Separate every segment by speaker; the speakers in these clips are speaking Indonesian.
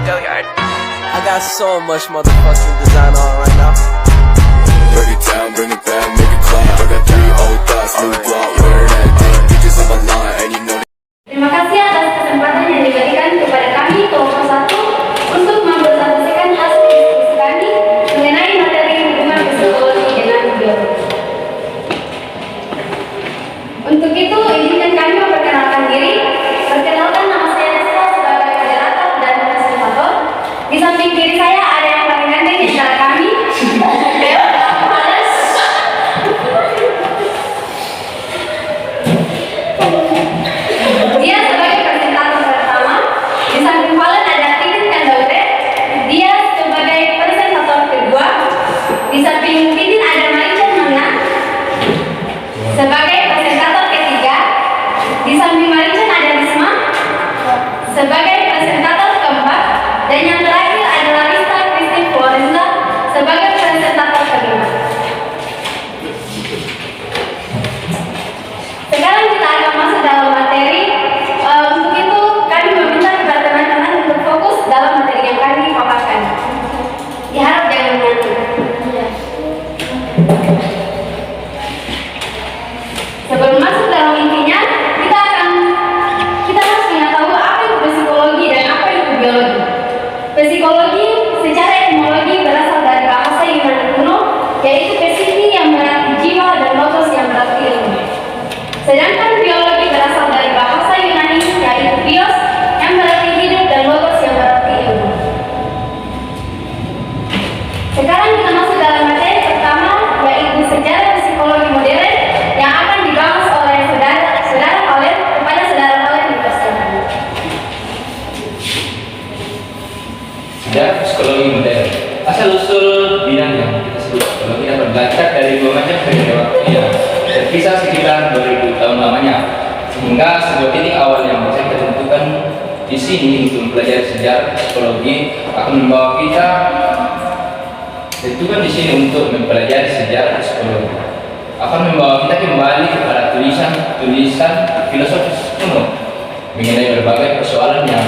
Speaker 1: I got so much motherfucking design on right now.
Speaker 2: Break it down, bring it back, make it clap. I got 3 old thoughts, new guap, wear that thing. Bitches on my line, and you know.
Speaker 3: Terima kasih atas kesempatan yang diberikan kepada kami kelompok 1 untuk mempresentasikan hasil diskusi kami mengenai materi hubungan psikologi dengan biologi. Untuk itu, izinkan kami memperkenalkan diri. Perkenalkan, nama saya Rizka sebagai moderator dan fasilitator. Di samping kiri saya ada yang paling ganteng di antara kami. Dia sebagai presentator pertama. Di samping Valen ada Titin Kandaure. Dia sebagai presentator kedua. Di samping Titin ada Marichan Mana sebagai presentator ketiga. Di samping Marichan ada Risma sebagai presentator keempat. Dan yang terakhir adalah Rista Kristi Florenza sebagai presentator kelima. Sekarang kita akan masuk dalam materi. Untuk itu kami meminta kepada teman-teman untuk fokus dalam materi yang kami paparkan. Diharap jangan mengantuk. Sebelum masuk dalam intinya, kita harus mengetahui apa itu psikologi dan apa itu biologi. Psikologi secara etimologi berasal dari bahasa Yunani kuno, yaitu psiki yang berarti jiwa dan logos yang berarti ilmu. Sedangkan biologi berasal dari bahasa Yunani, yaitu bios yang berarti hidup dan logos yang berarti ilmu. Sekarang kita masuk dalam materi pertama, yaitu sejarah psikologi modern yang akan dibahas oleh saudara Valen kepada saudara Valen dipersilakan.
Speaker 4: Sejarah psikologi modern. Asal-usul bidang yang kita sebut psikologi dapat belajar dari 2 macam periode waktu yang terpisah sekitar 2000 tahun lamanya, sehingga sebuah titik awal yang bisa kita tentukan di sini untuk mempelajari sejarah psikologi akan membawa kita tentukan di sini untuk mempelajari sejarah psikologi akan membawa kita kembali kepada tulisan filosofis kuno mengenai berbagai persoalan yang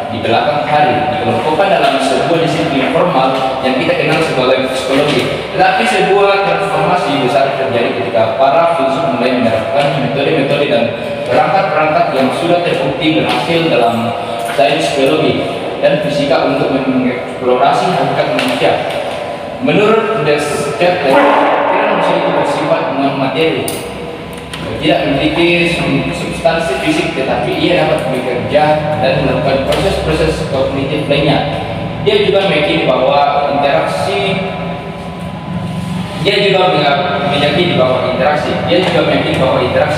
Speaker 4: di belakang hari dikelompokkan dalam sebuah disiplin formal yang kita kenal sebagai psikologi. Tetapi sebuah transformasi besar terjadi ketika para filsuf mulai menerapkan metode-metode dan perangkat-perangkat yang sudah terbukti berhasil dalam sains biologi dan fisika untuk mengeksplorasi hakikat manusia. Menurut Descartes, pikiran manusia itu bersifat non-materi, tidak memiliki substansi fisik, tetapi ia dapat bekerja dan melakukan proses-proses kognitif lainnya. Dia juga meyakini bahwa interaksi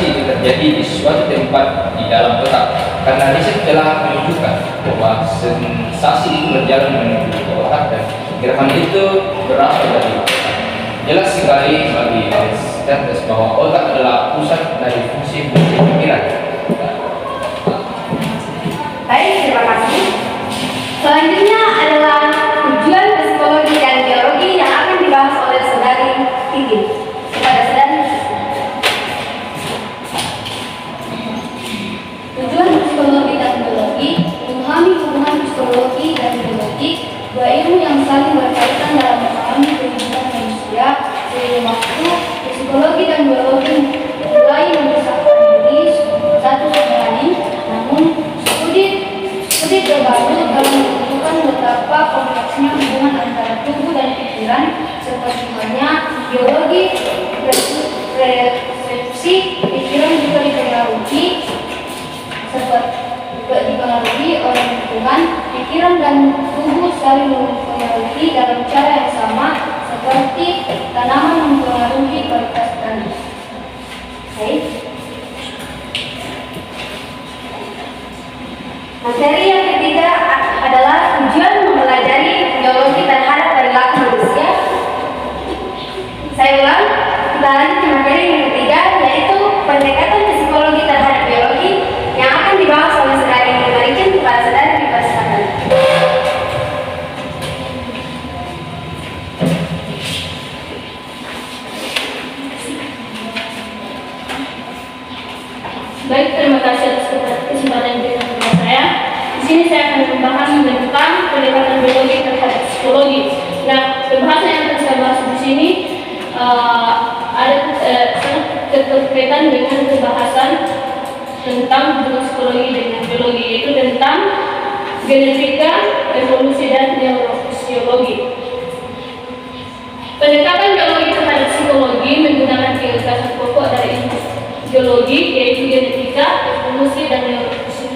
Speaker 4: itu terjadi di suatu tempat di dalam otak. Karena riset telah menunjukkan bahwa sensasi itu berjalan menuju ke otak dan gerakan itu berasal dari otak. Jelas sekali bagi Descartes bahwa otak adalah pusat dari fungsi pikiran.
Speaker 3: Baik, terima kasih. Selanjutnya adalah tujuan psikologi dan biologi yang akan dibahas oleh saudari Titin. Kepada saudari, tujuan psikologi dan biologi memahami hubungan psikologi dan biologi, dua ilmu yang saling berkaitan dalam memahami kehidupan manusia. Seiring waktu, psikologi dan biologi mulai memisahkan diri satu sama lain, namun studi terbaru dalam menunjukkan betapa kompleksnya hubungan antara tubuh dan pikiran, seperti halnya biologi, persepsi, pikiran juga dipengaruhi oleh lingkungan. Pikiran dan tubuh saling mempengaruhi dalam cara yang sama, seperti tanaman mempengaruhi kualitas tanah. Baik. Materi yang ketiga adalah tujuan mempelajari biologi terhadap perilaku manusia. Saya ulang, kita lanjut ke materi yang ketiga, yaitu pendekatan psikologi terhadap biologi yang akan dibahas oleh saudari Marichan. Kepada saudari dipersilakan.
Speaker 5: Baik, terima kasih atas kesempatan yang diberikan kepada saya.
Speaker 3: Di sini saya akan membahas tentang pendekatan biologi terhadap psikologi. Nah, pembahasan yang akan saya bahas di sini ada keterkaitan dengan pembahasan tentang hubungan psikologi dengan biologi, yaitu tentang genetika, evolusi, dan neurofisiologi. Pendekatan biologi terhadap psikologi menggunakan tiga dasar pokok dari ilmu biologi, yaitu genetika, evolusi, dan neurofisiologi.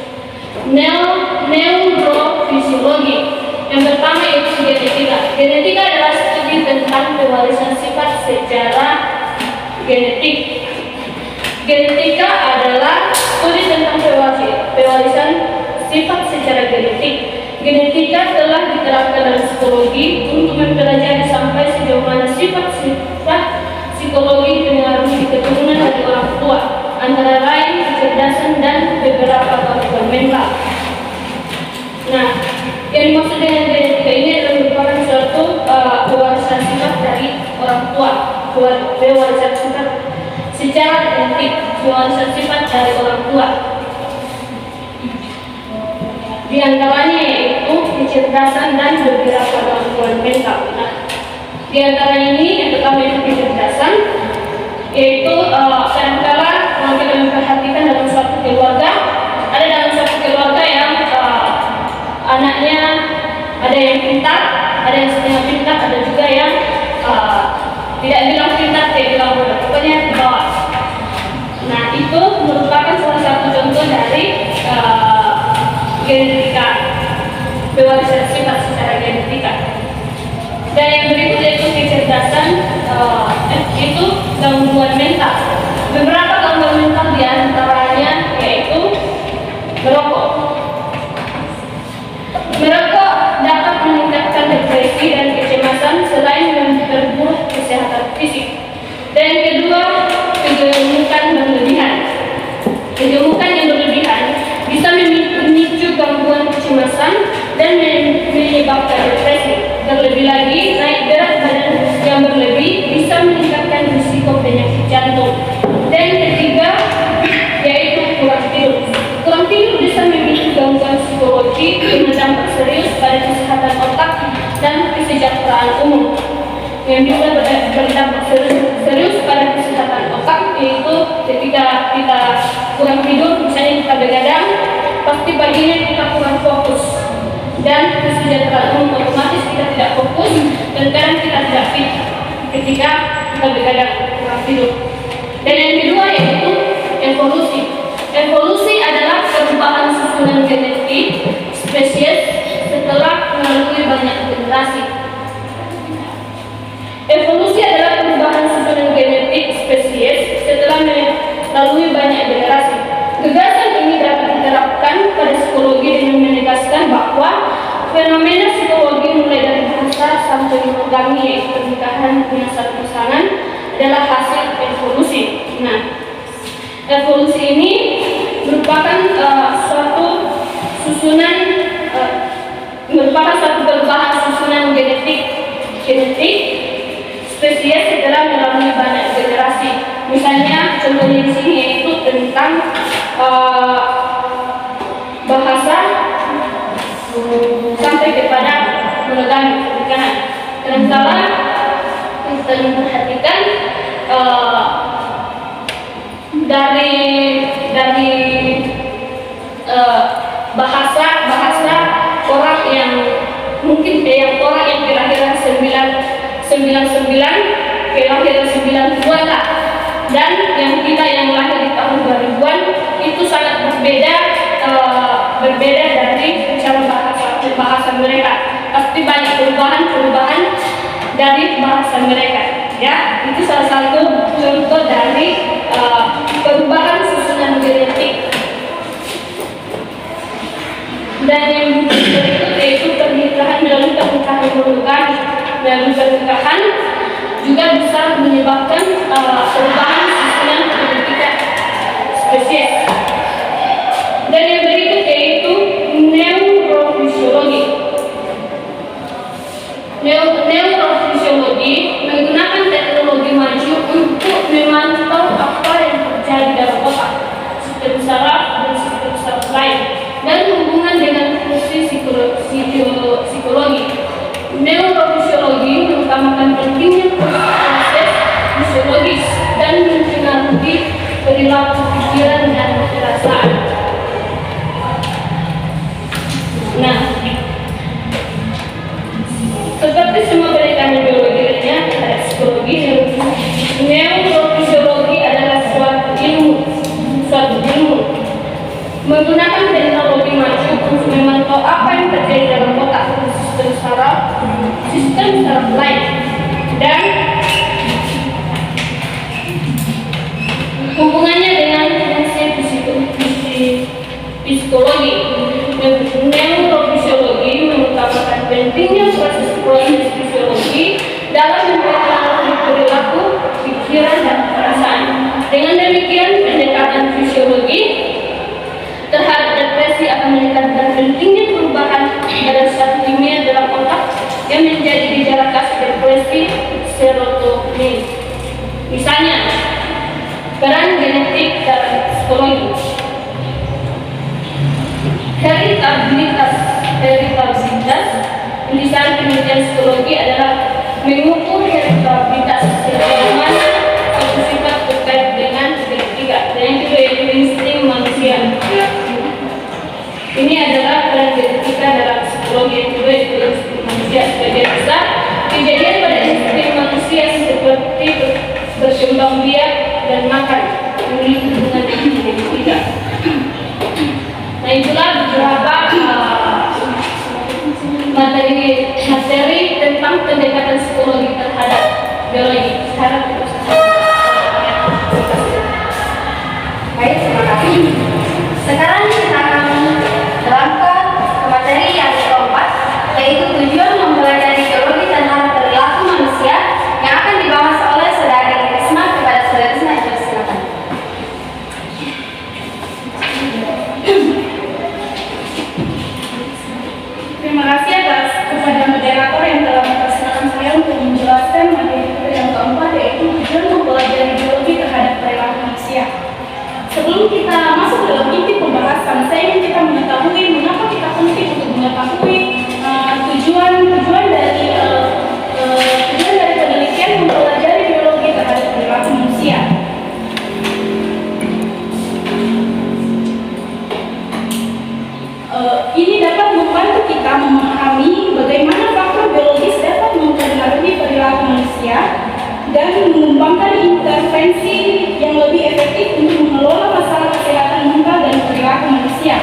Speaker 3: Yang pertama yaitu genetika. Genetika adalah studi tentang pewarisan sifat secara genetik. Genetika adalah studi tentang pewarisan sifat secara genetik. Genetika telah diterapkan dalam psikologi untuk mempelajari sampai sejauh mana sifat-sifat psikologi dipengaruhi keturunan dari orang tua, antara lain kecerdasan dan beberapa gangguan mental. Nah, yang dimaksud dengan genetika ini adalah merupakan suatu pewarisan sifat dari orang tua, pewarisan sifat secara genetik, pewarisan sifat dari orang tua. Di antaranya yaitu kecerdasan dan beberapa gangguan mental. Nah, di antara ini yang pertama itu kecerdasan, yaitu kadang-kala kalau kita memperhatikan dalam suatu keluarga, ada dalam suatu keluarga yang anaknya ada yang pintar, ada yang setengah pintar, ada juga yang tidak bilang pintar, tidak bilang bodoh, pokoknya di bawah. Nah, itu merupakan salah satu contoh dari genetika, pewarisan sifat secara genetika. Dan yang berikut yaitu kecerdasan, itu gangguan mental. Beberapa gangguan mental diantaranya yaitu merokok. Merokok dapat meningkatkan depresi dan kecemasan selain memperburuk kesehatan fisik. Dan yang kedua, kegemukan berlebihan. Kegemukan yang berlebihan bisa memicu gangguan kecemasan dan menyebabkan depresi. Terlebih lagi, naik berat badan yang berlebih bisa meningkatkan risiko penyakit jantung. Dan ketiga, yaitu kurang tidur. Kurang tidur bisa memicu gangguan psikologi yang berdampak serius pada kesehatan otak dan kesejahteraan umum. Yang bisa berdampak serius pada kesehatan otak, yaitu ketika kita kurang tidur, misalnya kita begadang, pasti paginya kita kurang fokus, dan kesejahteraan umum otomatis kita tidak fokus dan kadang kita tidak fit ketika kita begadang kurang tidur. Dan yang kedua yaitu evolusi. Evolusi adalah perubahan susunan genetik spesies setelah melalui banyak generasi. Evolusi adalah perubahan susunan genetik spesies setelah melalui banyak generasi. Gagasan ini dapat diterapkan pada psikologi dengan menegaskan bahwa fenomena psikologi mulai dari bahasa sampai monogami, yaitu pernikahan dengan satu pasangan, adalah hasil evolusi. Nah, evolusi ini merupakan suatu susunan, merupakan suatu perubahan susunan genetik spesies setelah melalui banyak generasi. Misalnya contohnya di sini yaitu tentang bahasa sampai kepada monogami, pernikahan. Kadang-kala kita memperhatikan dari bahasa orang yang mungkin orang yang kelahiran 99 kelahiran 92 lah, dan yang kita yang lahir di tahun 2000-an itu sangat berbeda dari cara bahasa mereka. Pasti banyak perubahan dari bahasa mereka, ya. Itu salah satu contoh dari perubahan susunan genetik. Dan yang berikut yaitu pernikahan melalui pernikahan monogami. Dan pernikahan juga bisa menyebabkan perubahan susunan genetik spesies. Dan yang berikut yaitu neurofisiologi. Neurofisiologi menggunakan teknologi maju untuk memantau apa yang terjadi dalam otak, sistem saraf dan sistem saraf lain, dan hubungan dengan pelajaran psikologi adalah mengukur heterogenitas bagaimana satu sifat terkait dengan ketiga, dan yang kedua yaitu insting manusia. Ini adalah peran genetika dalam psikologi. Yang kedua yaitu insting manusia. Sebagian besar kejadian pada insting manusia seperti berkembang biak dan makan memiliki hubungan dengan genetika. Nah, itulah beberapa materi tentang pendekatan psikologi terhadap biologi. Sekarang
Speaker 5: Baik, terima kasih. Sekarang kita akan terangkan ke materi yang keempat, yaitu tujuan mempelajari biologi terhadap perilaku manusia yang akan dibahas oleh Saudari Risma. Kepada Saudari Risma, silakan.
Speaker 3: terima kasih atas kepada moderator yang telah mempersilahkan saya untuk menjelaskan materi yang keempat, yaitu tujuan mempelajari biologi terhadap perilaku manusia. Sebelum kita masuk dalam inti pembahasan, saya ingin kita mengetahui mengapa kita penting untuk mengetahui tujuan dari penelitian mempelajari biologi terhadap perilaku manusia. Ini dapat membantu kita memahami bagaimana faktor biologis dapat mempengaruhi perilaku manusia dan mengembangkan intervensi yang lebih efektif untuk mengelola masalah kesehatan mental dan perilaku manusia.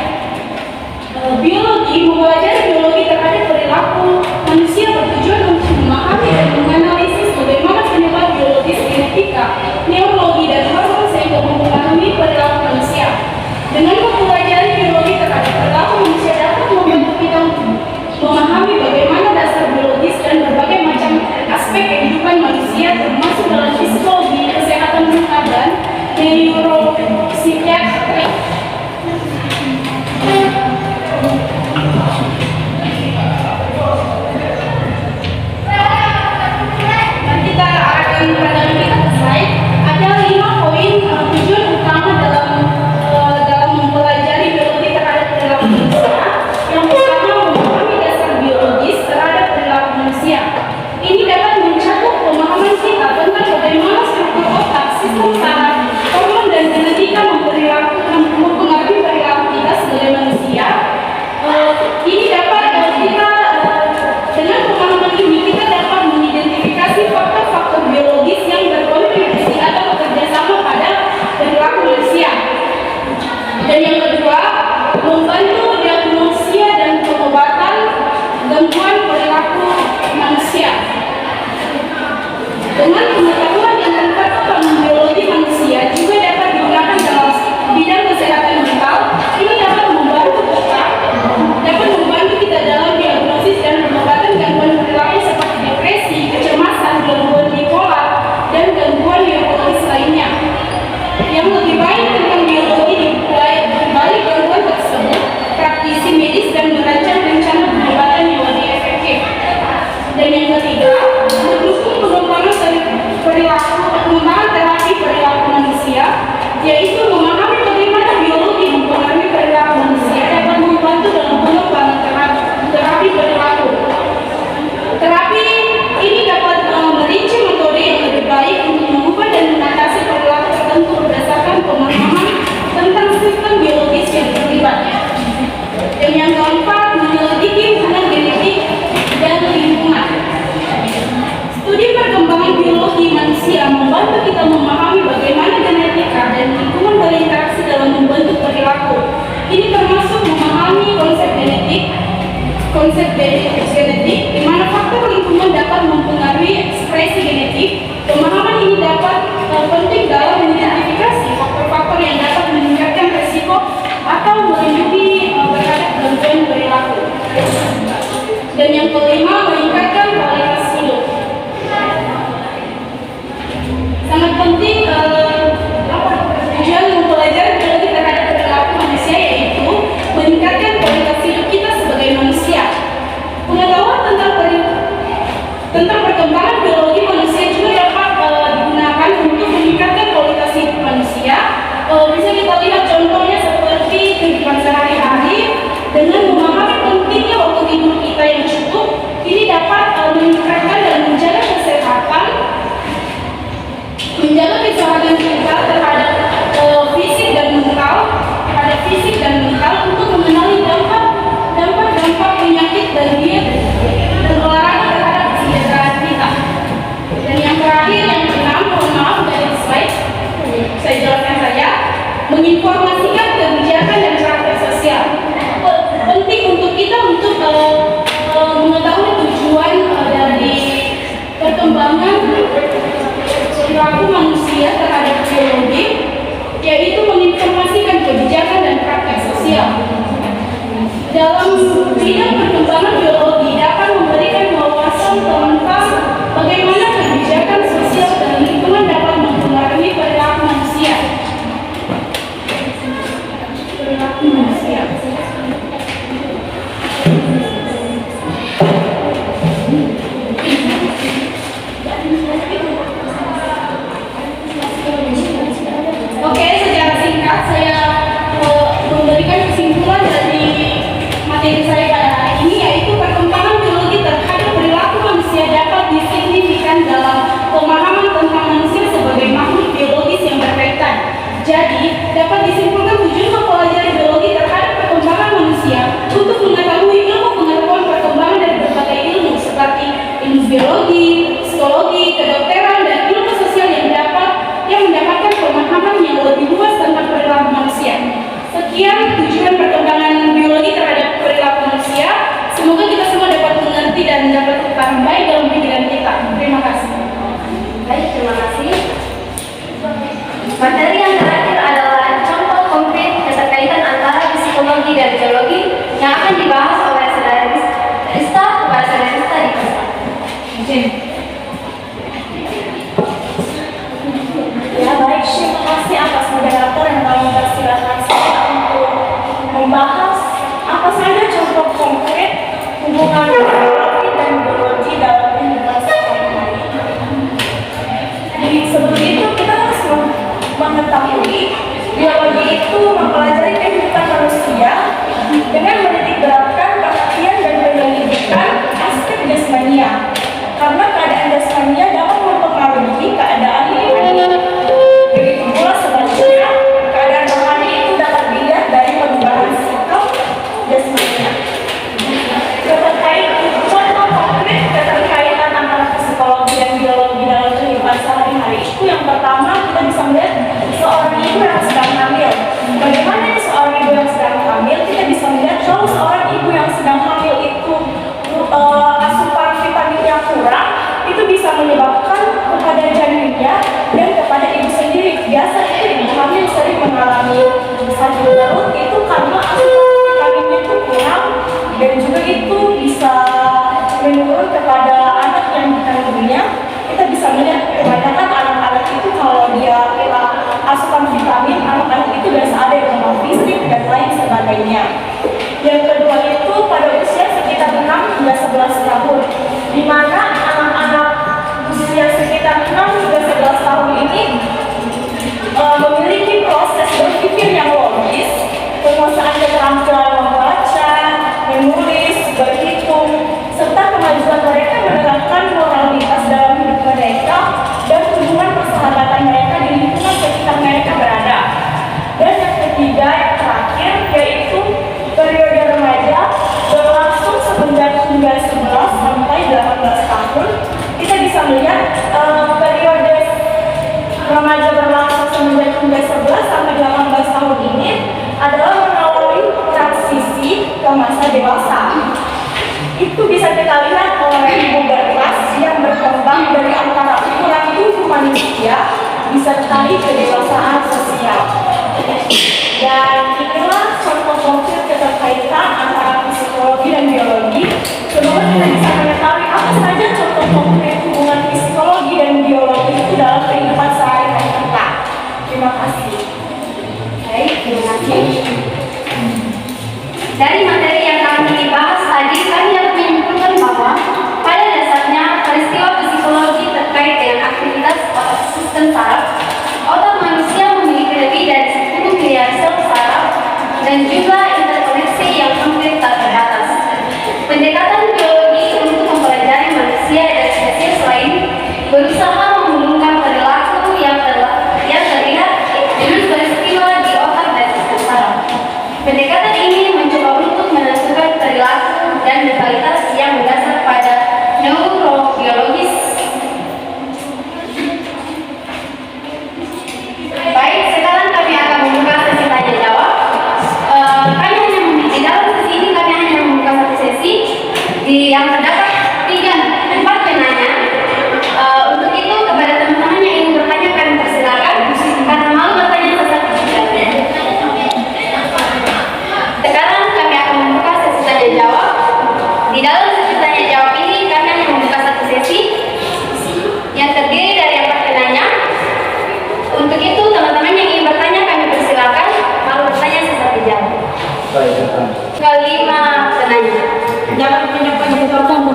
Speaker 3: Mempelajari biologi terhadap perilaku manusia bertujuan untuk memahami dan menganalisis bagaimana penyebab biologis, genetika, neurologi, dan hormon sehingga mempengaruhi perilaku manusia. Dengan mempelajari biologi terhadap perilaku manusia dapat membantu kita untuk memahami bagaimana dasar biologis dan berbagai macam aspek kehidupan manusia, termasuk dalam psikologi, kesehatan mental, dan neuropsikiatri. Nanti kita akan berada kita ke slide. Ada 5 poin tujuan utama dalam mempelajari biologi terhadap perilaku manusia. Yang pertama, memahami dasar biologis terhadap perilaku manusia. Ini dapat mencakup pemahaman kita tentang bagaimana struktur otak, sistem saraf, hormon, dan genetika mempengaruhi perilaku kita sebagai manusia. Ini dapat dengan pemahaman ini kita dapat mengidentifikasi faktor-faktor biologis yang berkontribusi atau bekerjasama pada perilaku manusia. Dan yang kedua, membantu diagnosia dan pengobatan gangguan perilaku manusia. Dengan pengetahuan yang lengkap tentang biologi manusia juga dapat digunakan dalam bidang kesehatan mental. Ini dapat membantu kita dalam diagnosis dan pengobatan gangguan perilaku seperti depresi, kecemasan, gangguan bipolar, dan gangguan neurologis lainnya. Yang lebih baik tentang biologi di balik gangguan tersebut, praktisi medis dan merancang rencana pengobatan yang lebih efektif. Dan yang ketiga, mendukung pengembangan terapi perilaku manusia, yaitu memahami bagaimana biologi mempengaruhi perilaku manusia dapat membantu dalam pengembangan terapi perilaku. Terapi ini dapat merinci metode yang lebih baik untuk mengubah dan mengatasi perilaku tertentu berdasarkan pemahaman tentang sistem biologis yang terlibat. Dan yang keempat, menyelidiki hubungan genetik dan lingkungan. Studi perkembangan biologi manusia membantu kita memahami bagaimana genetika dan lingkungan berinteraksi dalam membentuk perilaku. Ini termasuk memahami konsep genetik, di mana faktor lingkungan dapat mempengaruhi ekspresi genetik. Pemahaman ini dapat penting dalam mengidentifikasi faktor-faktor yang dapat meningkatkan risiko atau melindungi terhadap gangguan perilaku. Dan yang kelima, meningkatkan kualitas hidup. Sangat penting tujuan mempelajari biologi terhadap perilaku manusia, yaitu meningkatkan kualitas hidup kita sebagai manusia. Pengetahuan
Speaker 6: materi saya pada hari ini, yaitu perkembangan biologi terhadap perilaku manusia dapat disignifikan dalam pemahaman tentang manusia sebagai makhluk biologis yang berkaitan. Jadi, dapat disimpulkan tujuan mempelajari biologi terhadap perkembangan manusia untuk mengetahui ilmu pengetahuan perkembangan dari berbagai ilmu seperti ilmu biologi, psikologi, kedokteran, dan ilmu sosial yang mendapatkan pemahaman yang lebih luas tentang perilaku manusia. Sekian tujuan perkembangan biologi terhadap perilaku manusia. Semoga kita semua dapat mengerti dan dapat paham baik dalam pikiran kita. Terima kasih.
Speaker 5: Baik, terima kasih. Materi yang terakhir adalah contoh konkret keterkaitan antara psikologi dan biologi yang akan dibahas oleh saudara Rista kepada saudara Rista di kelas.
Speaker 6: Ya baik, terima kasih atas moderator yang telah mempersilahkan saya untuk membahas apa saja contoh konkret hubungan psikologi dan biologi dalam kehidupan sehari-hari. Jadi sebelum itu kita harus mengetahui biologi itu mempelajari kehidupan manusia dengan menitikberatkan perhatian dan penyelidikan aspek jasmania, karena keadaan jasmania dapat mempengaruhi keadaan rohani. Begitu pula sebaliknya, keadaan rohani itu dapat dilihat dari perubahan sikap jasmania. Contoh konkret keterkaitan antara psikologi dan biologi dalam kehidupan sehari-hari itu yang pertama kita bisa melihat seorang ibu yang sedang hamil. Bagaimana seorang ibu yang sedang hamil? Kita bisa melihat kalau seorang ibu yang sedang hamil itu asupan vitaminnya kurang, itu bisa menyebabkan kepada janinnya dan kepada ibu sendiri. Biasanya ibu hamil sering mengalami sakit perut itu karena asupan vitaminnya itu kurang, dan juga itu bisa menurun kepada anak yang dikandungnya. Kita bisa melihat kebanyakan anak-anak itu kalau dia kurang asupan vitamin, anak-anak itu biasa ada yang lemah fisik dan lain sebagainya. Yang kedua itu pada usia sekitar 6 hingga 11 tahun, di mana anak-anak usia sekitar 6 hingga 11 tahun ini memiliki proses berpikir yang logis, penguasaan keterampilan membaca, menulis, berhitung, serta kemajuan mereka menerapkan moralitas dalam hidup mereka dan hubungan persahabatan mereka di lingkungan sekitar mereka berada. Dan yang ketiga, yang terakhir, yaitu periode remaja berlangsung semenjak hingga 11 sampai 18 tahun. Kita bisa melihat periode remaja berlangsung semenjak hingga 11 sampai 18 tahun ini adalah mengawali transisi ke masa dewasa. Itu bisa kita lihat oleh pubertas yang berkembang dari antara ukuran tubuh manusia disertai kedewasaan sosial. Dan inilah contoh konkret keterkaitan antara psikologi dan biologi. Semoga kita bisa mengetahui apa saja contoh konkret hubungan psikologi dan biologi itu dalam kehidupan sehari-hari kita. Terima kasih.
Speaker 5: Baik, terima kasih. Dari materi yang kami bahas tadi, kami dapat menyimpulkan bahwa pada dasarnya peristiwa psikologi terkait dengan aktivitas otak sistem saraf. Otak manusia memiliki lebih dari 10 miliar sel saraf dan jumlah interkoneksi yang hampir tak terbatas. Pendekatan biologi untuk mempelajari manusia dan spesies lain berusaha menghubungkan perilaku yang terlihat dengan peristiwa di otak dan sistem saraf. Pendekatan ini mencoba untuk menentukan perilaku dan mentalitas yang berdasar pada neurobiologis. Baik, sekarang kami akan membuka sesi tanya jawab. Di dalam sesi ini kami hanya membuka satu sesi yang terdapat 4 penanya. Untuk itu kepada teman-teman yang ingin bertanya kami persilakan, karena malu bertanya sesat tidak. Sekarang kami akan membuka sesi tanya jawab. Di dalam sesi tanya jawab ini kami hanya membuka satu sesi yang terdiri dari 4 penanya. Untuk itu teman-teman yang ingin bertanya kami persilakan, malu bertanya sesat tidak. Kelima penanya.
Speaker 6: Jangan penanya pertama.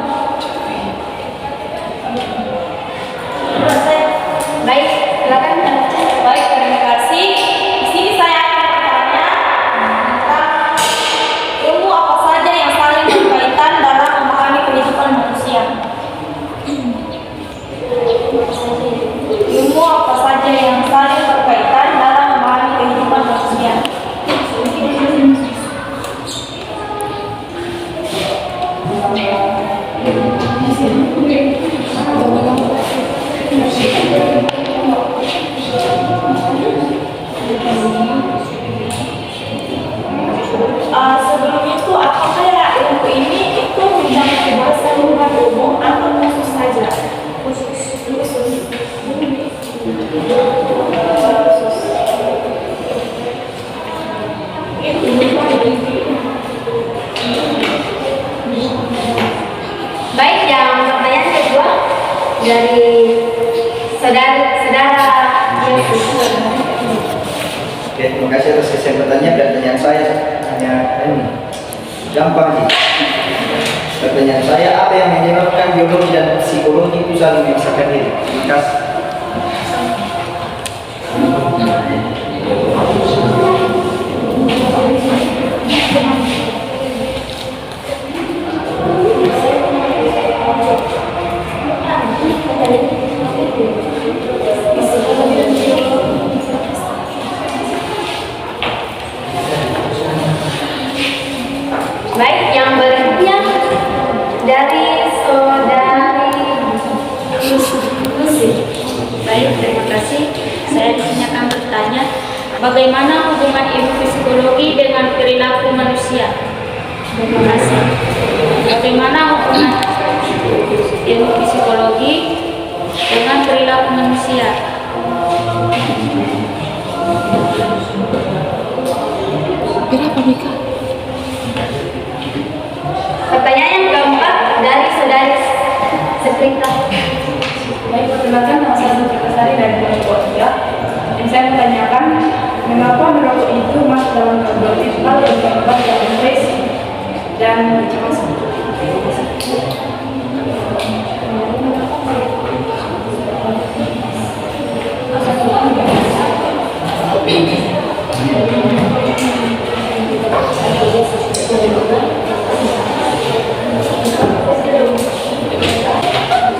Speaker 5: Baik, silakan.
Speaker 6: Baik, terima kasih. Di sini saya akan bertanya tentang ilmu apa saja yang Sebelum itu, apakah ya ilmu ini itu mencakup bahasa umum atau khusus saja? Khusus.
Speaker 5: Baik, yang pertanyaan kedua dari saudara Yesus.
Speaker 7: Oke, terima kasih atas kesempatannya. Pertanyaan saya hanya ini gampang sih. Pertanyaan saya, apa yang menyebabkan biologi dan psikologi itu saling memisahkan diri? Terima kasih.
Speaker 5: Baik, yang berikutnya dari saudari Lucy.
Speaker 8: Baik, terima kasih. Saya di sini akan bertanya, bagaimana hubungan ilmu psikologi dengan perilaku manusia? Terima kasih. Bagaimana hubungan ilmu psikologi dengan perilaku manusia?
Speaker 5: Pertanyaan yang keempat dari saudari Seprita.
Speaker 3: Baik, perkenalkan nama saya Putri Sari dari Pondok. Yang saya menanyakan, mengapa merokok itu masuk dalam kategori hal yang menyebabkan depresi dan kecemasan?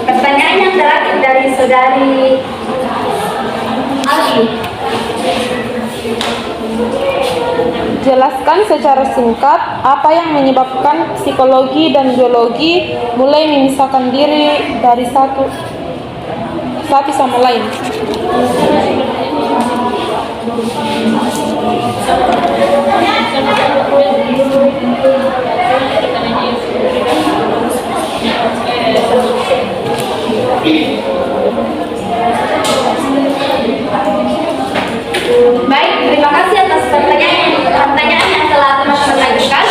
Speaker 5: Pertanyaan yang terakhir dari saudari Ali.
Speaker 9: Jelaskan secara singkat apa yang menyebabkan psikologi dan biologi mulai memisahkan diri dari satu sama lain.
Speaker 5: Baik, terima kasih atas pertanyaan yang telah teman-teman ajukan.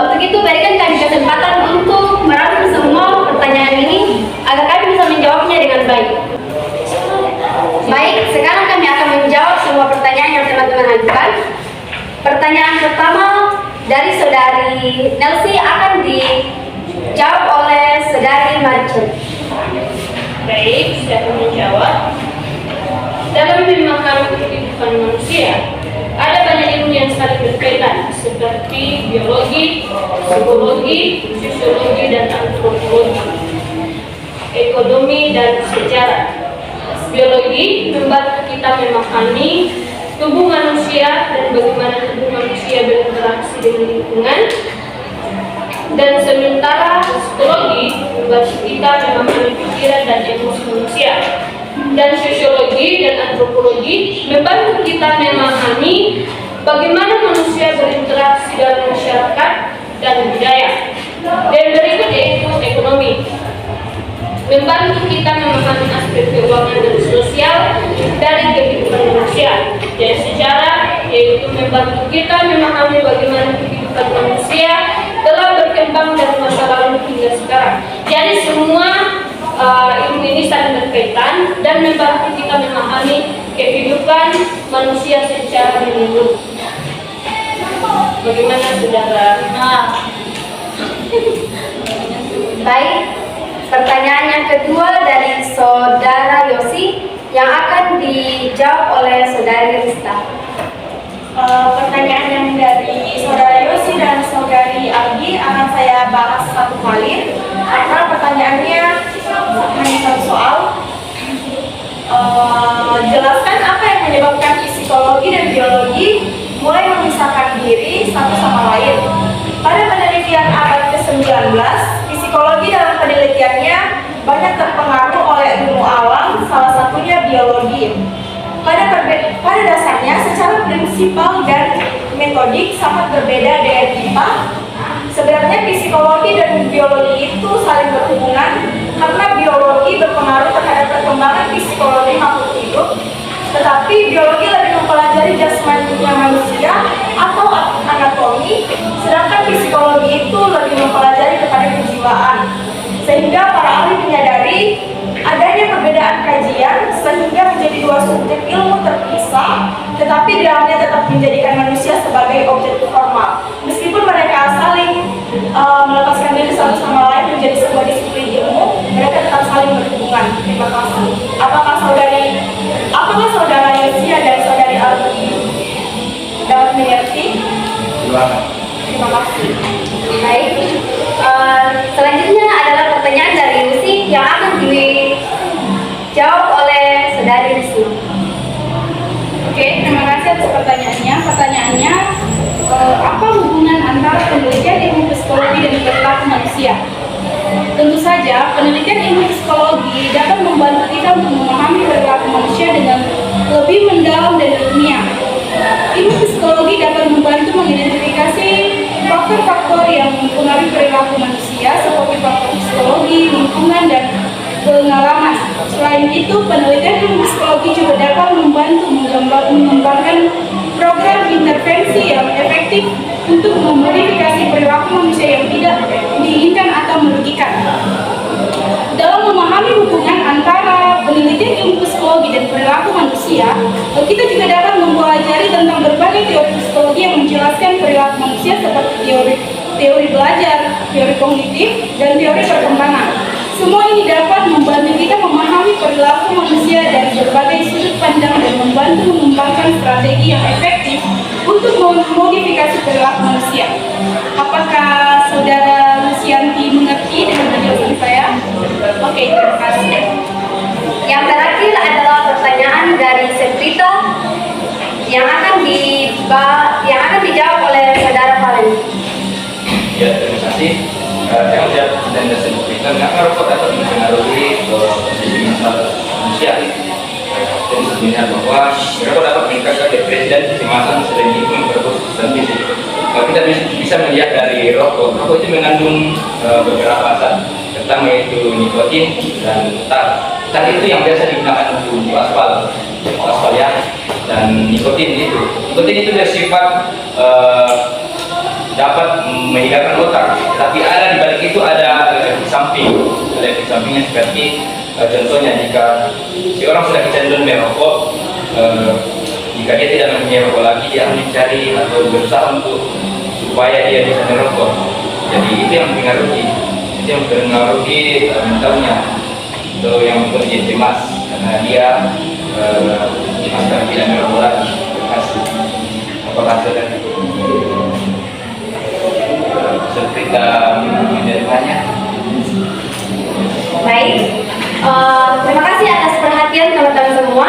Speaker 5: Untuk itu berikan kami kesempatan untuk merangkum semua pertanyaan ini agar kami bisa menjawabnya dengan baik. Baik, sekarang kami akan menjawab semua pertanyaan yang teman-teman ajukan. Pertanyaan pertama dari saudari Nelsi akan dijawab oleh saudari Marcel.
Speaker 8: Baik, saya akan menjawab. Dalam memahami kehidupan manusia, ada banyak ilmu yang saling berkaitan seperti biologi, psikologi, sosiologi, dan antropologi, ekonomi, dan sejarah. Biologi membantu kita memahami tubuh manusia dan bagaimana tubuh manusia berinteraksi dengan lingkungan. Dan sementara psikologi membantu kita memahami pikiran dan emosi manusia. Dan sosiologi dan antropologi membantu kita memahami bagaimana manusia berinteraksi dalam masyarakat dan budaya. Dan berikut yaitu ekonomi, membantu kita memahami aspek keuangan dan sosial dari kehidupan manusia. Dan sejarah yaitu membantu kita memahami bagaimana kehidupan manusia telah berkembang dari masa lalu hingga sekarang. Jadi semua ilmu ini saling berkaitan dan membantu kita memahami kehidupan manusia secara menyeluruh. Bagaimana saudara?
Speaker 5: Baik, pertanyaan yang kedua dari saudara Yosi yang akan dijawab oleh saudari Rista.
Speaker 6: Pertanyaan yang dari saudara Yosi dan saudari Algi akan saya bahas satu kali karena pertanyaannya hanya satu soal. Jelaskan apa yang menyebabkan psikologi dan biologi mulai memisahkan diri satu sama lain. Pada penelitian abad Pada dasarnya, secara prinsipal dan metodik sangat berbeda dengan IPA. Sebenarnya psikologi dan biologi itu saling berhubungan karena biologi berpengaruh terhadap perkembangan psikologi makhluk hidup, tetapi biologi lebih mempelajari jasmaninya manusia atau anatomi, sedangkan psikologi itu lebih mempelajari kepada kejiwaan. Sehingga para ahli menyadari adanya perbedaan kajian sehingga menjadi dua subjek ilmu terpisah, tetapi di dalamnya tetap menjadikan manusia sebagai objek formal. Meskipun mereka saling melepaskan diri satu sama lain menjadi sebuah disiplin ilmu, mereka tetap saling berhubungan. Terima kasih. Apakah saudara Yosia dan saudari Aldi dapat mengerti? Terima kasih.
Speaker 5: Baik, selanjutnya adalah pertanyaan dari Lucy yang akan dijawab oleh saudari Lucy.
Speaker 3: Oke, terima kasih atas pertanyaannya. Pertanyaannya, apa hubungan antara penelitian ilmu psikologi dan perilaku manusia? Tentu saja, penelitian ilmu psikologi dapat membantu kita untuk memahami perilaku manusia dengan lebih mendalam dan ilmiah. Ilmu psikologi dapat membantu mengidentifikasi faktor-faktor yang mempengaruhi perilaku manusia seperti faktor psikologi, lingkungan, dan pengalaman. Selain itu, penelitian ilmu psikologi juga dapat membantu mengembangkan program intervensi yang efektif untuk memodifikasi perilaku manusia yang tidak diinginkan atau merugikan. Dalam memahami hubungan antara penelitian ilmu psikologi dan perilaku manusia, kita juga dapat mempelajari tentang berbagai teori psikologi yang menjelaskan perilaku manusia seperti teori belajar, teori kognitif, dan teori perkembangan. Semua ini dapat membantu kita memahami perilaku manusia dari berbagai sudut pandang dan membantu mengembangkan strategi yang efektif untuk memodifikasi perilaku manusia. Apakah saudara Lucianti mengerti dengan penjelasan saya? Oke, terima kasih.
Speaker 5: Yang terakhir adalah pertanyaan dari Setrito yang akan dijawab oleh saudara Valen.
Speaker 4: Ya, terima kasih. Saya menjawab dan sebutkan mengapa rokok dapat mempengaruhi kondisi mental manusia. Dan melihat bahwa rokok dapat meningkatkan depresi dan kecemasan, selain itu memperburuk sistem fisik. Kalau kita bisa melihat dari rokok itu mengandung beberapa zat, pertama yaitu nikotin dan tar. Tar itu yang biasa digunakan untuk aspal ya, dan nikotin itu bersifat dapat meninggalkan otak, tapi ada di balik itu ada efek sampingnya seperti contohnya jika seorang sudah kecanduan merokok, jika dia tidak mempunyai rokok lagi, dia akan mencari atau berusaha untuk supaya dia bisa merokok. Jadi itu yang mempengaruhi mentalnya, atau yang membuat dia cemas karena dia cemas karena tidak merokok lagi. Terima kasih. Apakah saudara kita menerimanya?
Speaker 5: Baik, terima kasih atas perhatian teman-teman semua.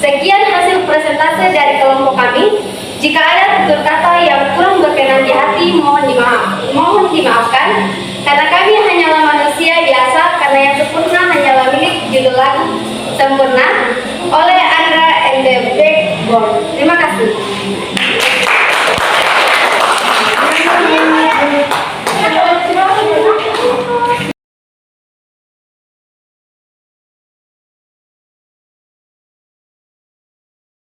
Speaker 5: Sekian hasil presentasi dari kelompok kami. Jika ada tutur kata yang kurang berkenan di hati, mohon dimaafkan. Karena kami hanyalah manusia biasa, karena yang sempurna hanyalah milik judul lagu Sempurna oleh Andra and the Backbone. Terima kasih.